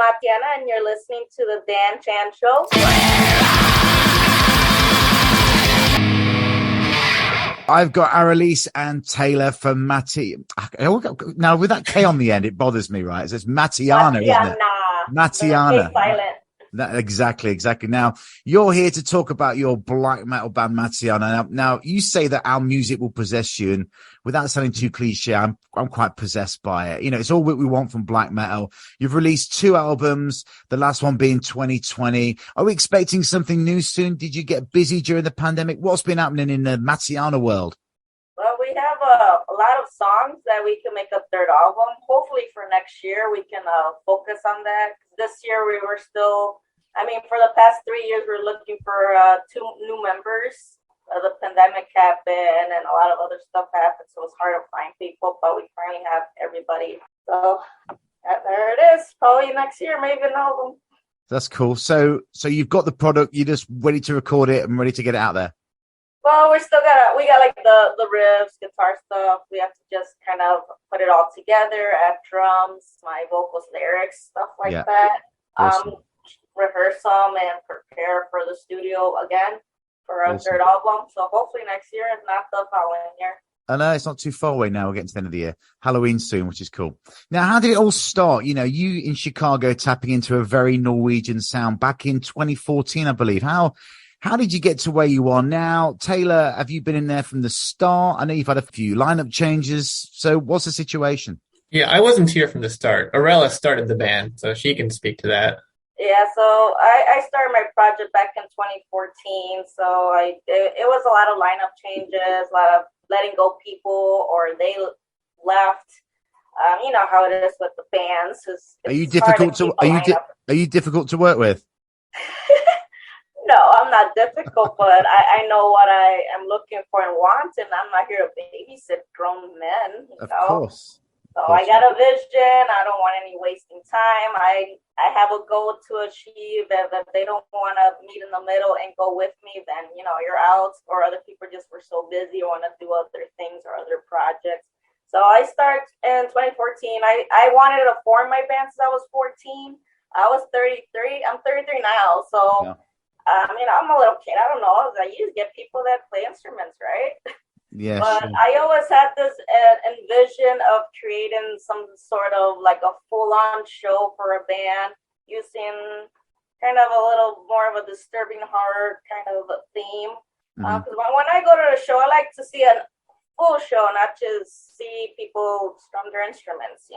Matiana, and you're listening to the Dan Chan Show. I've got Arelys and Taylor from Now, with that K on the end, it bothers me, right? It's Matiana, isn't it? Matiana. Silent. Exactly. Now, you're here to talk about your black metal band, Matiana. Now, you say that our music will possess you, and without sounding too cliche, I'm quite possessed by it. You know, it's all what we want from black metal. You've released 2 albums, the last one being 2020. Are we expecting something new soon? Did you get busy during the pandemic? What's been happening in the Matiana world? Well, we have a lot of songs that we can make a 3rd album. Hopefully for next year, we can focus on that. This year, we were still, for the past 3 years, we're looking for 2 new members. The pandemic happened and a lot of other stuff happened, so it's hard to find people, but we finally have everybody. So there it is. Probably next year, maybe an album. That's cool. So you've got the product, you're just ready to record it and ready to get it out there. Well, we got like the riffs, guitar stuff. We have to just kind of put it all together, add drums, my vocals, lyrics, stuff like that. Awesome. Rehearse them and prepare for the studio again for our 3rd album. So hopefully next year, if not the following year. I know it's not too far away now. We're getting to the end of the year. Halloween soon, which is cool. Now, how did it all start? You know, you in Chicago tapping into a very Norwegian sound back in 2014, I believe. How did you get to where you are now? Taylor, have you been in there from the start? I know you've had a few lineup changes. So what's the situation? Yeah, I wasn't here from the start. Arelys started the band, so she can speak to that. Yeah, so I started my project back in 2014. So it was a lot of lineup changes, a lot of letting go people, or they left. You know how it is with the bands. Are you difficult to work with? No, I'm not difficult, but I know what I am looking for and want, and I'm not here to babysit grown men. Of course. So I got a vision. I don't want any wasting time. I have a goal to achieve. If they don't want to meet in the middle and go with me, then, you're out. Or other people just were so busy or want to do other things or other projects. So I started in 2014. I wanted to form my band since I was 14. I was 33. I'm 33 now. So... Yeah. I'm a little kid. I don't know. You just get people that play instruments, right? Yeah. But sure. I always had this envision of creating some sort of like a full-on show for a band using kind of a little more of a disturbing horror kind of a theme. Because when I go to a show, I like to see a full show, not just see people strum their instruments.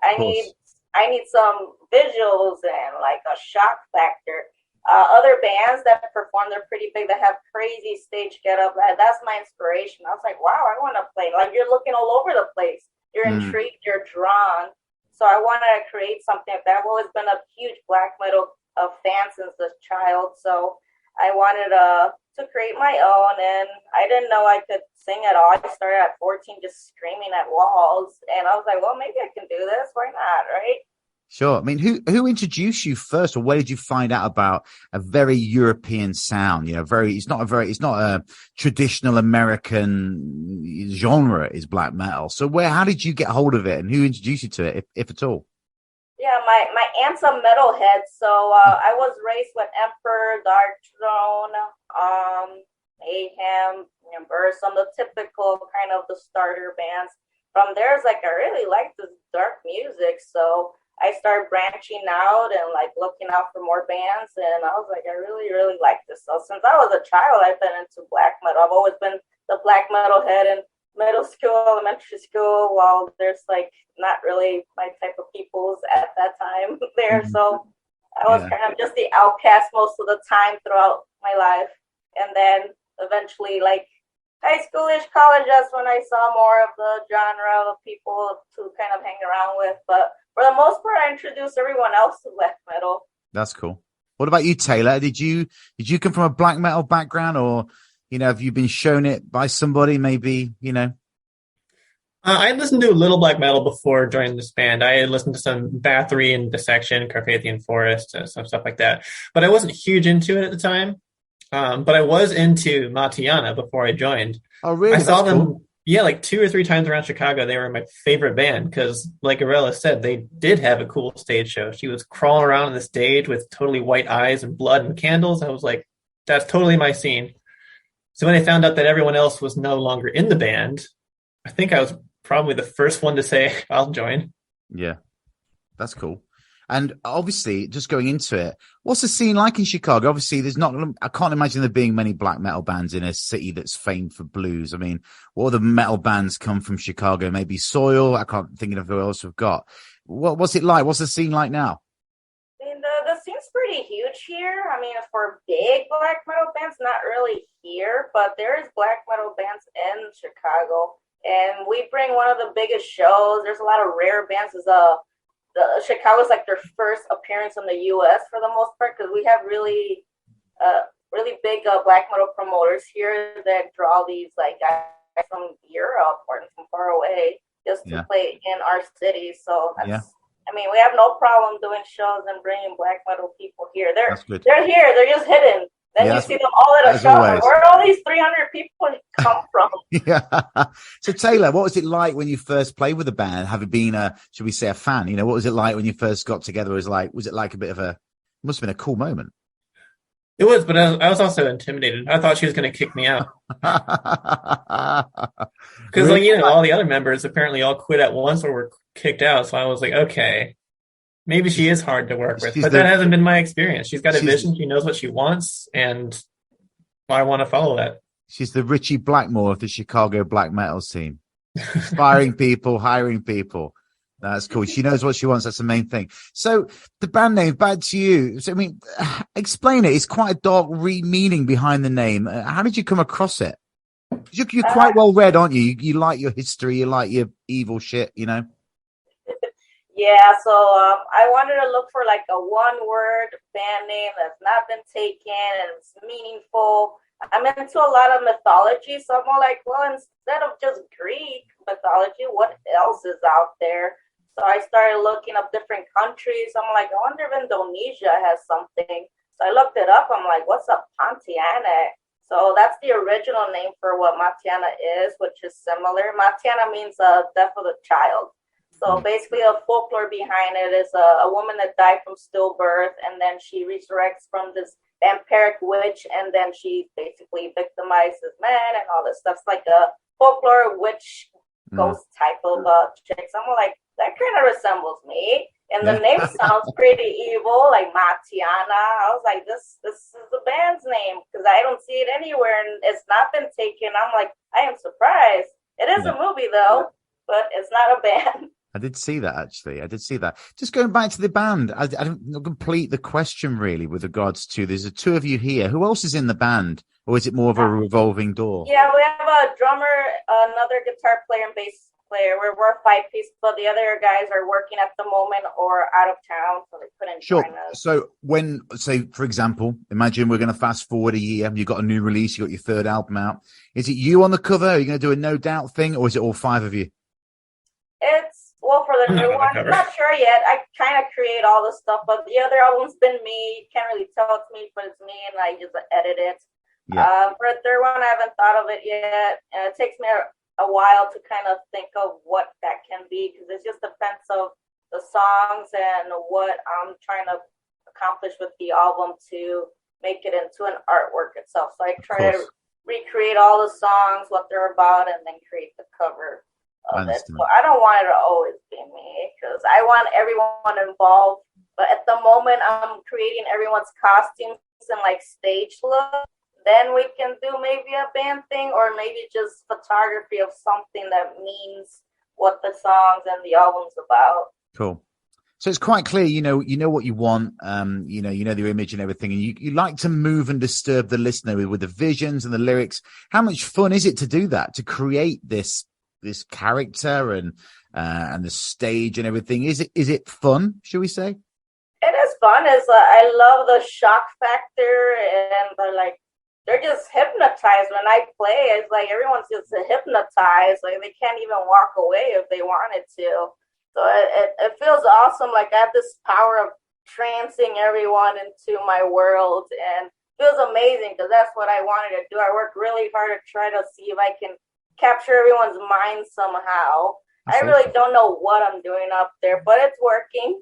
I need some visuals and like a shock factor. Other bands that perform, they're pretty big, that have crazy stage getup. That's my inspiration. I was like, wow, I want to play. Like, you're looking all over the place. You're intrigued, you're drawn. So I wanted to create something like that. I've always been a huge black metal fan since a child. So I wanted to create my own, and I didn't know I could sing at all. I started at 14 just screaming at walls. And I was like, well, maybe I can do this. Why not, right? Sure. I mean, who introduced you first, or where did you find out about a very European sound? It's not a traditional American genre is black metal. So how did you get hold of it, and who introduced you to it, if at all? Yeah, my aunt's a metalhead, so I was raised with Emperor, Dark Throne, Mayhem, some of the typical kind of the starter bands. From there, it's like I really like this dark music, so I started branching out and like looking out for more bands, and I was like, I really, really like this. So since I was a child, I've been into black metal. I've always been the black metal head in middle school, elementary school. Well, there's like not really my type of peoples at that time there. So I was kind of just the outcast most of the time throughout my life. And then eventually, like high schoolish, college, that's when I saw more of the genre of people to kind of hang around with. But for the most part, I introduced everyone else to black metal. That's cool. What about you, Taylor? Did you come from a black metal background, or have you been shown it by somebody? Maybe I listened to a little black metal before joining this band. I had listened to some Bathory and Dissection, Carpathian Forest, some stuff like that. But I wasn't huge into it at the time. But I was into Matiana before I joined. Oh, really? I saw them. Cool. Yeah, like 2 or 3 times around Chicago, they were my favorite band because, like Arella said, they did have a cool stage show. She was crawling around on the stage with totally white eyes and blood and candles. I was like, that's totally my scene. So when I found out that everyone else was no longer in the band, I think I was probably the first one to say, I'll join. Yeah, that's cool. And obviously, just going into it, what's the scene like in Chicago? Obviously, I can't imagine there being many black metal bands in a city that's famed for blues. I mean, what other metal bands come from Chicago? Maybe Soil. I can't think of who else we've got. What's it like? What's the scene like now? I mean, the scene's pretty huge here. I mean, for big black metal bands, not really here, but there is black metal bands in Chicago, and we bring one of the biggest shows. There's a lot of rare bands. Chicago's like their first appearance in the U.S. for the most part because we have really big black metal promoters here that draw these like guys from Europe or from far away just to play in our city. So I mean, we have no problem doing shows and bringing black metal people here. They're here. They're just hidden. Then you see them all at a show. Like, where are all these 300 people come from? Yeah. So Taylor, what was it like when you first played with the band? Having been should we say a fan? You know, what was it like when you first got together? Was it like a bit of must have been a cool moment. It was, but I was also intimidated. I thought she was going to kick me out. Because, like, all the other members apparently all quit at once or were kicked out. So I was like, okay, maybe she is hard to work with. But that hasn't been my experience. She's got a vision. She knows what she wants. And I want to follow that. She's the Richie Blackmore of the Chicago black metal scene. Inspiring people, hiring people. That's cool. She knows what she wants. That's the main thing. So the band name, back to you. So, I mean, explain it. It's quite a dark meaning behind the name. How did you come across it? You're quite well read, aren't you? You like your history. You like your evil shit, you know? Yeah, so I wanted to look for like a one-word band name that's not been taken and it's meaningful. I'm into a lot of mythology, so I'm more like, well, instead of just Greek mythology, what else is out there? So I started looking up different countries. I'm like, I wonder if Indonesia has something. So I looked it up. I'm like, what's a Matianak? So that's the original name for what Matiana is, which is similar. Matiana means death of the child. So basically the folklore behind it is a woman that died from stillbirth, and then she resurrects from this vampiric witch, and then she basically victimizes men and all this stuff. It's like a folklore witch ghost type of chick. So I'm like, that kind of resembles me. And the name sounds pretty evil, like Matiana. I was like, this is the band's name because I don't see it anywhere and it's not been taken. I'm like, I am surprised. It is a movie though, but it's not a band. I did see that, actually. I did see that. Just going back to the band, I don't complete the question, really, with regards to there's the two of you here. Who else is in the band? Or is it more of a revolving door? Yeah, we have a drummer, another guitar player, and bass player. We're a 5-piece, but the other guys are working at the moment or out of town, so they couldn't join us. So when, say, for example, imagine we're going to fast forward a year. You've got a new release. You've got your third album out. Is it you on the cover? Are you going to do a No Doubt thing? Or is it all 5 of you? Well, for the new one, I'm not sure yet. I kind of create all the stuff, but the other album's been me. You can't really tell it's me, but it's me, and I just edit it. Yeah. For the third one, I haven't thought of it yet. And it takes me a while to kind of think of what that can be, because it just depends of the songs and what I'm trying to accomplish with the album to make it into an artwork itself. So I try to recreate all the songs, what they're about, and then create the cover of it. So I don't want it to always be me because I want everyone involved. But at the moment, I'm creating everyone's costumes and like stage look. Then we can do maybe a band thing or maybe just photography of something that means what the songs and the album's about. Cool. So it's quite clear, you know what you want, you know the image and everything, and you like to move and disturb the listener with the visions and the lyrics. How much fun is it to do that, to create this character and the stage and everything? Is it fun, should we say? It is fun. I love the shock factor and they're just hypnotized when I play. It's like everyone's just hypnotized. Like they can't even walk away if they wanted to. So it feels awesome. Like I have this power of trancing everyone into my world, and it feels amazing because that's what I wanted to do. I worked really hard to try to see if I can capture everyone's mind somehow. That's I really awesome. don't know what I'm doing up there, but it's working.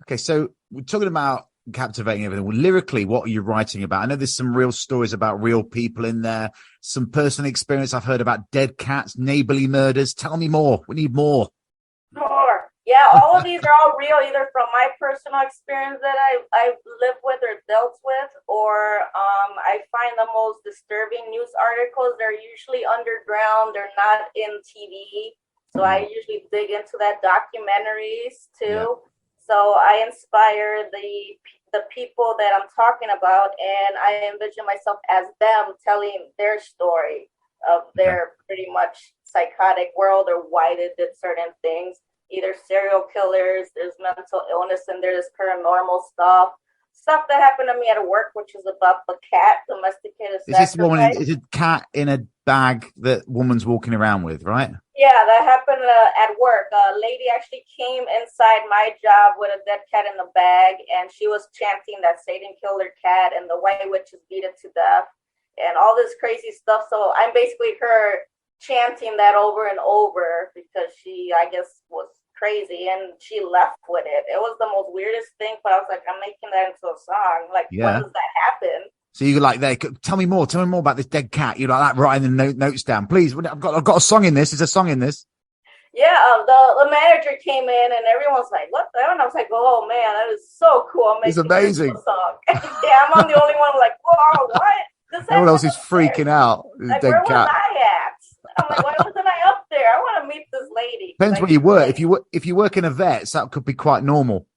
Okay, so we're talking about captivating everything. Well, lyrically, what are you writing about? I know there's some real stories about real people in there, some personal experience. I've heard about dead cats, neighborly murders. Tell me more. We need more. Sure. Yeah, all of these are all real, either from my personal experience that I've lived with or dealt with, or I find the most disturbing news articles. They're usually underground. They're not in TV. So I usually dig into that documentaries Yeah. too. So I inspire the people that I'm talking about, and I envision myself as them telling their story of their pretty much psychotic world or why they did certain things. Either serial killers, there's mental illness, and there's paranormal stuff that happened to me at work, which is about the cat, domesticated Is this the woman? sacrifice. Is it cat in a bag that woman's walking around with? Right. Yeah, that happened at work. A lady actually came inside my job with a dead cat in the bag, and she was chanting that Satan killed her cat, and the white witches beat it to death, and all this crazy stuff. So I'm basically her chanting that over and over because she, I guess, was crazy, and she left with it. It was the most weirdest thing, but I was like, I'm making that into a song. Like, when does that happen? So you like there? Tell me more about this dead cat. You like that? Writing the notes down, please. I've got a song in this. There's a song in this. Yeah, the manager came in and everyone's like, "What the hell?" And I was like, "Oh man, that is so cool! I'm making this a song." Yeah, I'm the only one like, "Whoa, what?" Everyone else is freaking out. Like, where was I at? I'm like, why wasn't I up there? I want to meet this lady. Depends where you work. If you work in a vet, that could be quite normal.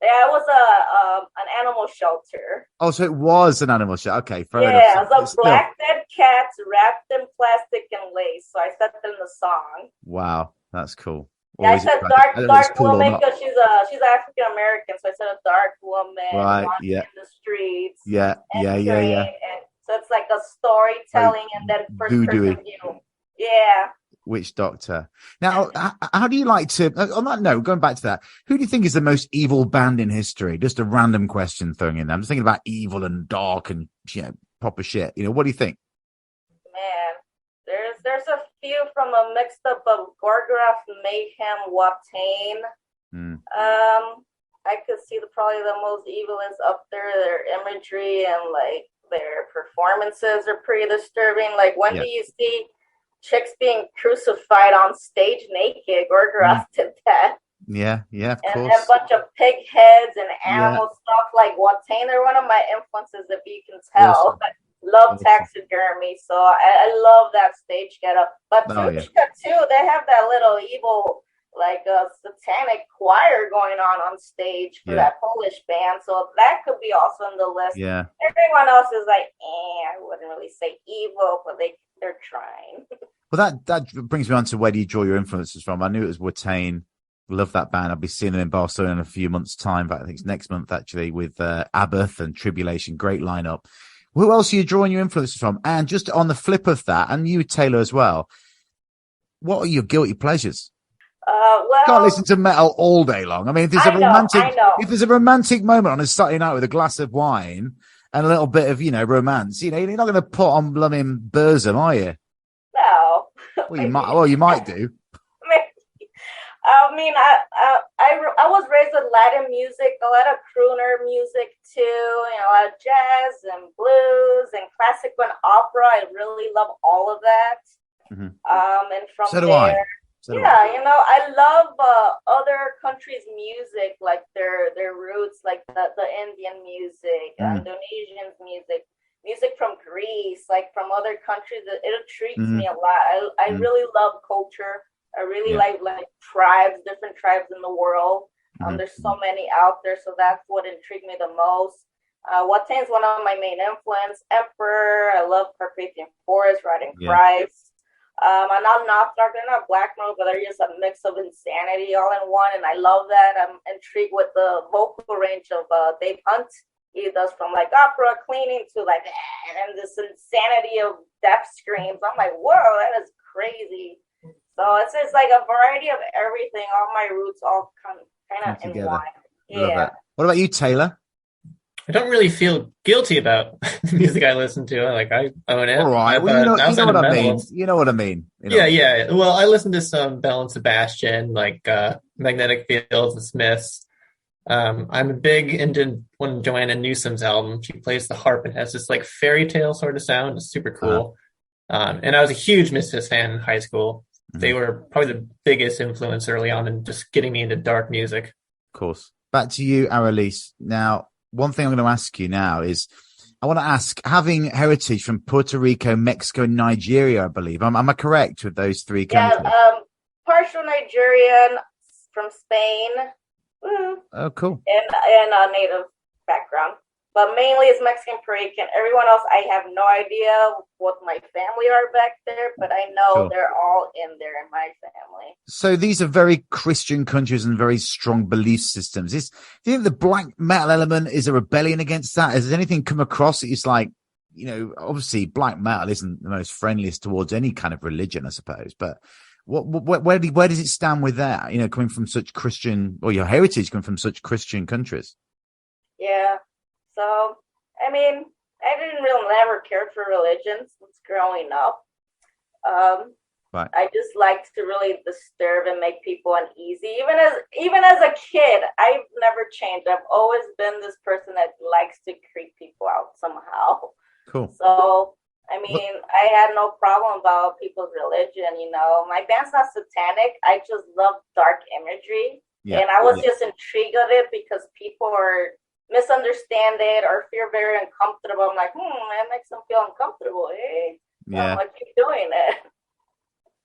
Yeah, it was an animal shelter. Oh, so it was an animal shelter. Okay, fair enough. Yeah, it was black dead cats wrapped in plastic and lace. So I said that in the song. Wow, that's cool. Yeah, I said dark woman because she's African American, so I said a dark woman walking in the streets. Yeah. And so it's like a storytelling, and then first person view. Yeah. Witch doctor. Now, how do you like to? On that note, going back to that, who do you think is the most evil band in history? Just a random question thrown in there. I'm just thinking about evil and dark and proper shit. What do you think? Man, there's a few from a mixed up of Gorgoroth, Mayhem, Watain. I could see probably the most evil is up there. Their imagery and like their performances are pretty disturbing. Like, when do you see chicks being crucified on stage naked, Gorgoroth did that. Yeah, of course. And a bunch of pig heads and animal stuff like Watain. They're one of my influences, if you can tell. Awesome. I love taxidermy, so I love that stage getup. But Tuchka too, they have that little evil, like a satanic choir going on stage for that Polish band. So that could be also on the list. Yeah. Everyone else is like, I wouldn't really say evil, but they're trying. Well, that brings me on to where do you draw your influences from? I knew it was Watain. Love that band. I'll be seeing them in Barcelona in a few months' time. But I think it's next month, actually, with Abath and Tribulation. Great lineup. Who else are you drawing your influences from? And just on the flip of that, and you, Taylor, as well, what are your guilty pleasures? Well, can't listen to metal all day long. I mean, if there's a romantic moment on a Saturday night with a glass of wine and a little bit of, romance, you're not going to put on blooming Burzum, are you? No. Well, you might do. I mean, I was raised with Latin music, a lot of crooner music too, a lot of jazz and blues and classical and opera. I really love all of that. Mm-hmm. And from so do there, I. I love other countries' music, like their roots, like the Indian music, Indonesian music from Greece, like from other countries. It intrigues me a lot. I really love culture. I really like tribes, different tribes in the world. There's so many out there, so that's what intrigued me the most. Watain's one of my main influence. Emperor, I love Carpathian Forest, Riding Christ. I'm not Northdark, they're not black metal, but they're just a mix of insanity all in one, and I love that. I'm intrigued with the vocal range of Dave Hunt. He does from like opera cleaning to like, and this insanity of death screams. I'm like, whoa, that is crazy. So it's just like a variety of everything. All my roots all kind of in one. Yeah. What about you, Taylor? I don't really feel guilty about the music I listen to. I own it. All right. Well, But you know outside what of I metal, mean. You know what I mean. yeah, yeah. Well, I listen to some Bell and Sebastian, Magnetic Fields and Smiths. I'm big into one of Joanna Newsom's album. She plays the harp and has this like fairy tale sort of sound. It's super cool. And I was a huge Misfits fan in high school. They were probably the biggest influence early on in just getting me into dark music. Of course. Back to you, Arelys. Now, one thing I'm going to ask you now is, I want to ask, having heritage from Puerto Rico, Mexico, and Nigeria, I believe. Am I correct with those three countries? Yeah, partial Nigerian from Spain. Oh, cool. And a native background. But mainly it's Mexican, Puerto Rican. Everyone else, I have no idea what my family are back there, but I know they're all in there in my family. So these are very Christian countries and very strong belief systems. Do you think the black metal element is a rebellion against that? Has anything come across that it's like, obviously black metal isn't the most friendliest towards any kind of religion, I suppose, but where does it stand with that? Coming from such Christian, or your heritage coming from such Christian countries? Yeah. So, I mean, I didn't really never cared for religion since growing up. Right. I just liked to really disturb and make people uneasy. Even as a kid, I've never changed. I've always been this person that likes to creep people out somehow. Cool. So, I mean, I had no problem about people's religion. My band's not satanic. I just love dark imagery. Yeah. And I was just intrigued of it because people are misunderstand it or feel very uncomfortable. I'm like, it makes them feel uncomfortable. Hey, yeah. I'm like, keep doing it.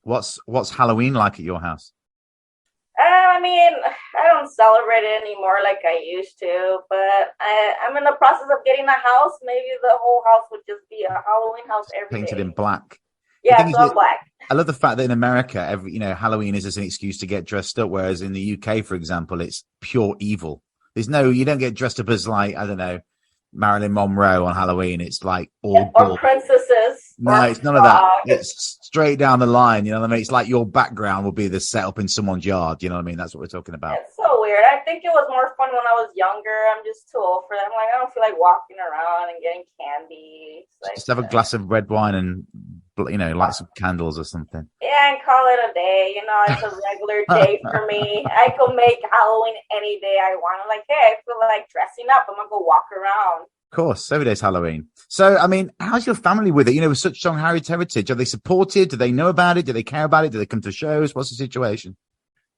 What's Halloween like at your house? I mean, I don't celebrate it anymore like I used to, but I'm in the process of getting a house. Maybe the whole house would just be a Halloween house every painted day. in black. Yeah, it's all black. I love the fact that in America, Halloween is just an excuse to get dressed up, whereas in the UK, for example, it's pure evil. You don't get dressed up as like, I don't know, Marilyn Monroe on Halloween. It's like all or princesses. No, it's none of that. It's straight down the line. You know what I mean? It's like your background will be the setup in someone's yard. You know what I mean? That's what we're talking about. It's so weird. I think it was more fun when I was younger. I'm just too old for that. I'm like, I don't feel like walking around and getting candy. Just have a glass of red wine and light some candles or something. Yeah, and call it a day. It's a regular day for me. I could make Halloween any day I want. I'm like, hey, I feel like dressing up. I'm gonna go walk around. Of course, every day's Halloween. So, I mean, how's your family with it? With such strong heritage, are they supportive? Do they know about it? Do they care about it? Do they come to shows? What's the situation?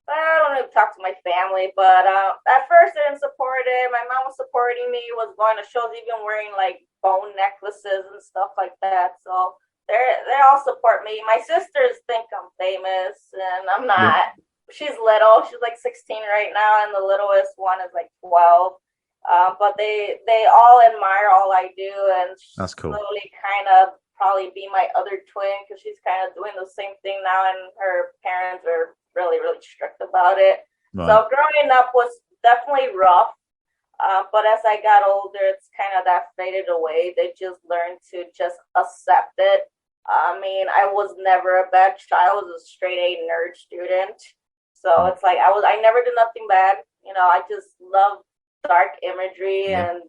I don't really talk to my family, but at first I didn't support it. My mom was supporting me, was going to shows, even wearing like bone necklaces and stuff like that. So they all support me. My sisters think I'm famous, and I'm not. Yeah. She's little. She's like 16 right now, and the littlest one is like 12. But they all admire all I do, and that's cool. Slowly kind of probably be my other twin because she's kind of doing the same thing now, and her parents are really, really strict about it. Right. So growing up was definitely rough, but as I got older, it's kind of that faded away. They just learned to just accept it. I mean, I was never a bad child. I was a straight A nerd student. So it's like I never did nothing bad. I just love dark imagery and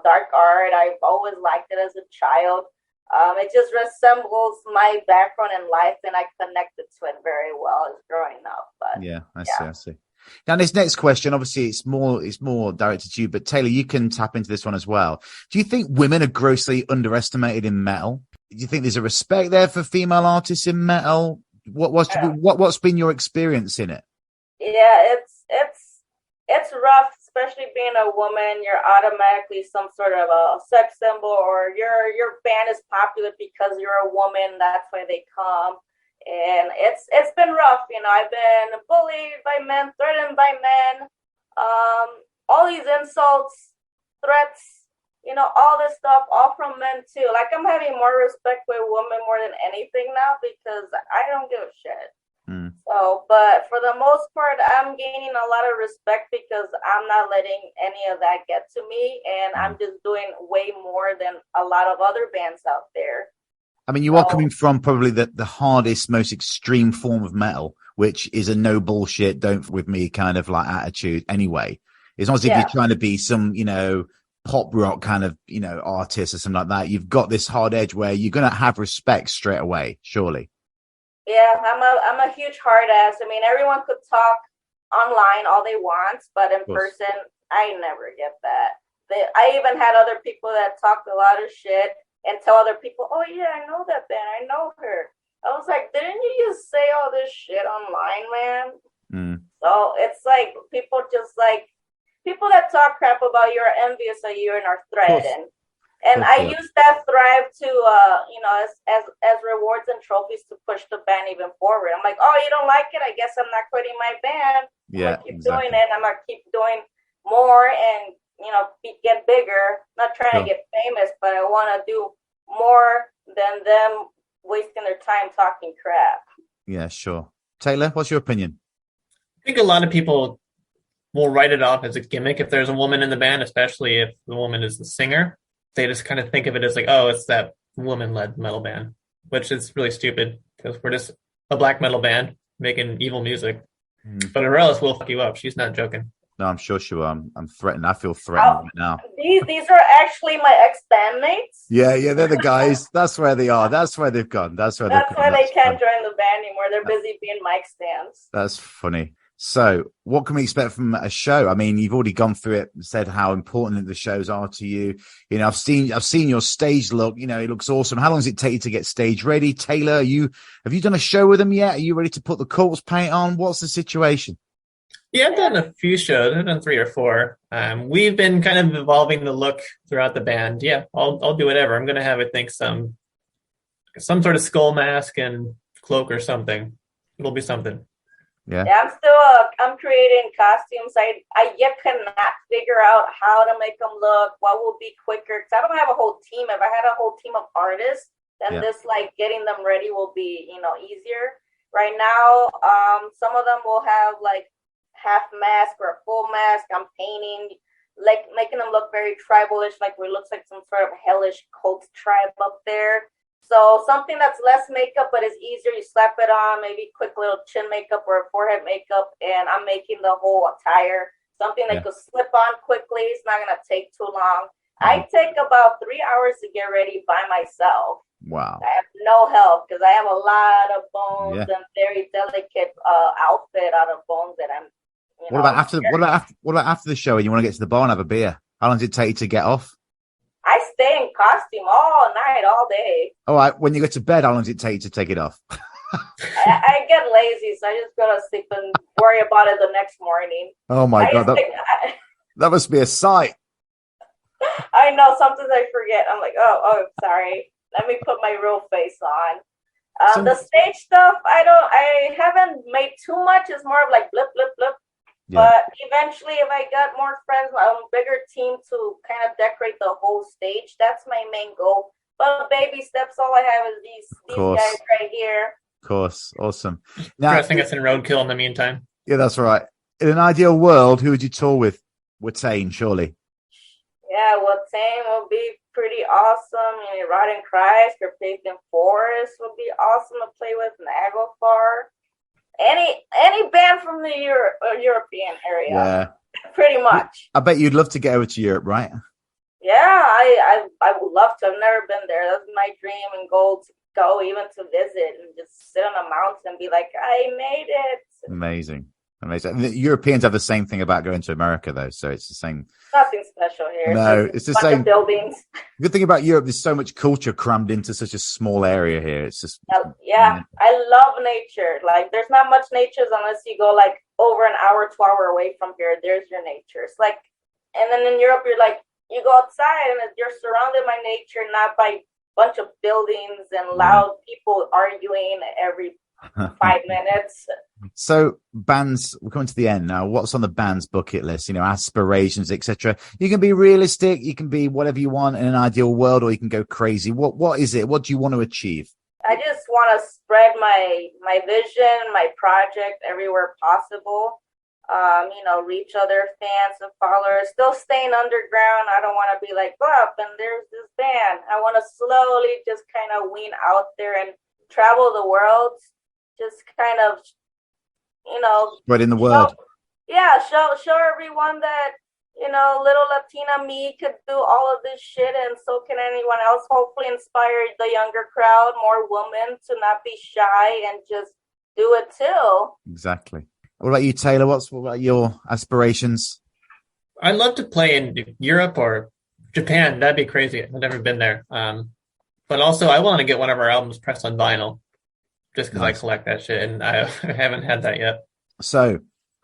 dark art. I've always liked it as a child. It just resembles my background in life, and I connected to it very well as growing up. But I see. Now, this next question, obviously, it's more directed to you, but Taylor, you can tap into this one as well. Do you think women are grossly underestimated in metal? Do you think there's a respect there for female artists in metal? What's been your experience in it? Yeah, it's rough, especially being a woman. You're automatically some sort of a sex symbol, or your band is popular because you're a woman. That's why they come, and it's been rough. I've been bullied by men, threatened by men, all these insults, threats. All this stuff, all from men too. Like, I'm having more respect for women more than anything now because I don't give a shit. So, but for the most part, I'm gaining a lot of respect because I'm not letting any of that get to me, and I'm just doing way more than a lot of other bands out there. I mean, you are coming from probably the hardest, most extreme form of metal, which is a no bullshit, don't with me kind of like attitude anyway. It's not as if you're trying to be some, pop rock kind of, artist or something like that. You've got this hard edge where you're going to have respect straight away, surely. Yeah, I'm a huge hard ass. I mean, everyone could talk online all they want, but in person, I never get that. I even had other people that talked a lot of shit and tell other people, "Oh yeah, I know that band. I know her." I was like, "Didn't you just say all this shit online, man?" Mm. So it's like people that talk crap about you are envious of you and are threatened. And I use that thrive to, as rewards and trophies to push the band even forward. I'm like, oh, you don't like it? I guess I'm not quitting my band. I'm gonna keep doing it. I'm gonna keep doing more and get bigger. Not trying to get famous, but I want to do more than them wasting their time talking crap. Yeah, sure. Taylor, what's your opinion? I think a lot of people will write it off as a gimmick if there's a woman in the band, especially if the woman is the singer. They just kind of think of it as like, oh, it's that woman-led metal band, which is really stupid because we're just a black metal band making evil music. But Arelys will fuck you up. She's not joking. No, I'm sure she will. I'm threatened. I feel threatened right now. These are actually my ex-bandmates. Yeah, they're the guys. That's where they are. That's where they've gone. That's why they can't join the band anymore. They're busy being mic stands. That's funny. So what can we expect from a show? I mean, you've already gone through it, said how important the shows are to you. I've seen your stage look, it looks awesome. How long does it take you to get stage ready? Taylor, have you done a show with them yet? Are you ready to put the corpse paint on? What's the situation? Yeah, I've done a few shows. I've done 3 or 4. We've been kind of evolving the look throughout the band. Yeah, I'll do whatever. I'm going to have, I think, some sort of skull mask and cloak or something. It'll be something. Yeah, I'm creating costumes. I yet cannot figure out how to make them look, what will be quicker, because I don't have a whole team. If I had a whole team of artists, then this, getting them ready will be, easier. Right now, some of them will have, half mask or a full mask. I'm painting, making them look very tribalish, where it looks like some sort of hellish cult tribe up there. So something that's less makeup but is easier, you slap it on, maybe quick little chin makeup or forehead makeup, and I'm making the whole attire. Something that could slip on quickly. It's not going to take too long. I take about 3 hours to get ready by myself. Wow. I have no help because I have a lot of bones and very delicate outfit out of bones that I'm, What about after the show and you want to get to the bar and have a beer? How long does it take you to get off? I stay in costume all night, all day. All right. When you go to bed, how long does it take you to take it off? I get lazy, so I just go to sleep and worry about it the next morning. Oh my God. That must be a sight. I know. Sometimes I forget. I'm like, oh, sorry. Let me put my real face on. The stage stuff, I haven't made too much. It's more of blip, blip, blip. Yeah. But eventually, if I got more friends, a bigger team to kind of decorate the whole stage, that's my main goal. But baby steps, all I have is these guys right here. Of course. Awesome. Now, dressing us in roadkill in the meantime. Yeah, that's right. In an ideal world, who would you tour with? Watain, surely. Yeah, Watain would be pretty awesome. Rotten Christ or Paved in Forest would be awesome to play with. Naglfar. Any band from the European area. Yeah. Pretty much. I bet you'd love to get over to Europe, right? Yeah, I would love to. I've never been there. That's my dream and goal to go, even to visit and just sit on a mountain and be like, I made it. Amazing. The Europeans have the same thing about going to America, though, so it's the same. Nothing special here. No, it's the same. Buildings. The good thing about Europe, there's so much culture crammed into such a small area here. It's just I love nature. There's not much nature unless you go over an hour, 2 hour away from here. There's your nature. It's and then in Europe, you go outside and you're surrounded by nature, not by a bunch of buildings and loud people arguing every 5 minutes. So bands, we're coming to the end now. What's on the band's bucket list? Aspirations, etc. You can be realistic. You can be whatever you want in an ideal world, or you can go crazy. What is it? What do you want to achieve? I just want to spread my vision, my project everywhere possible. Reach other fans and followers. Still staying underground. I don't want to be up and there's this band. I want to slowly just kind of wean out there and travel the world. Just kind of, spreading the word. Show everyone that, little Latina me could do all of this shit, and so can anyone else. Hopefully, inspire the younger crowd, more women to not be shy and just do it too. Exactly. What about you, Taylor? What about your aspirations? I'd love to play in Europe or Japan. That'd be crazy. I've never been there. But also, I want to get one of our albums pressed on vinyl, just because Nice. I collect that shit, and I haven't had that yet. So,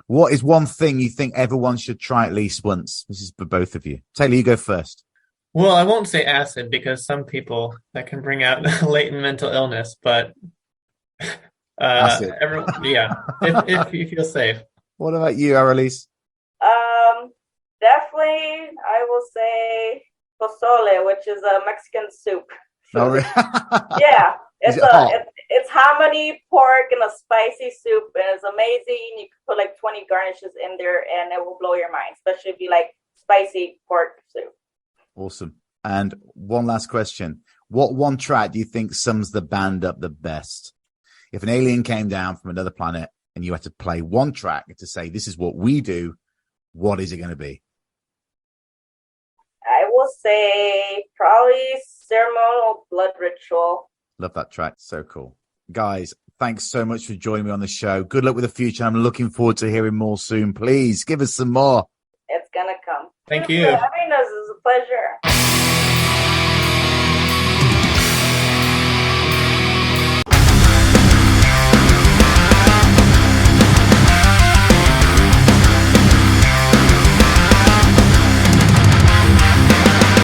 what is one thing you think everyone should try at least once? This is for both of you. Taylor, you go first. Well, I won't say acid because some people that can bring out latent mental illness, but Acid. yeah, if you feel safe. What about you, Arelys? Definitely, I will say pozole, which is a Mexican soup. Oh, really? Yeah, Is it's it hot? it's hominy pork in a spicy soup, and it's amazing. You can put like 20 garnishes in there, and it will blow your mind, especially if you like spicy pork soup. Awesome. And one last question. What one track do you think sums the band up the best? If an alien came down from another planet and you had to play one track to say, this is what we do, what is it going to be? I will say probably ceremonial blood ritual. Love that track. So cool. Guys, thanks so much for joining me on the show. Good luck with the future. I'm looking forward to hearing more soon. Please give us some more. It's gonna come. Thank Thanks you. for having us. It's a pleasure.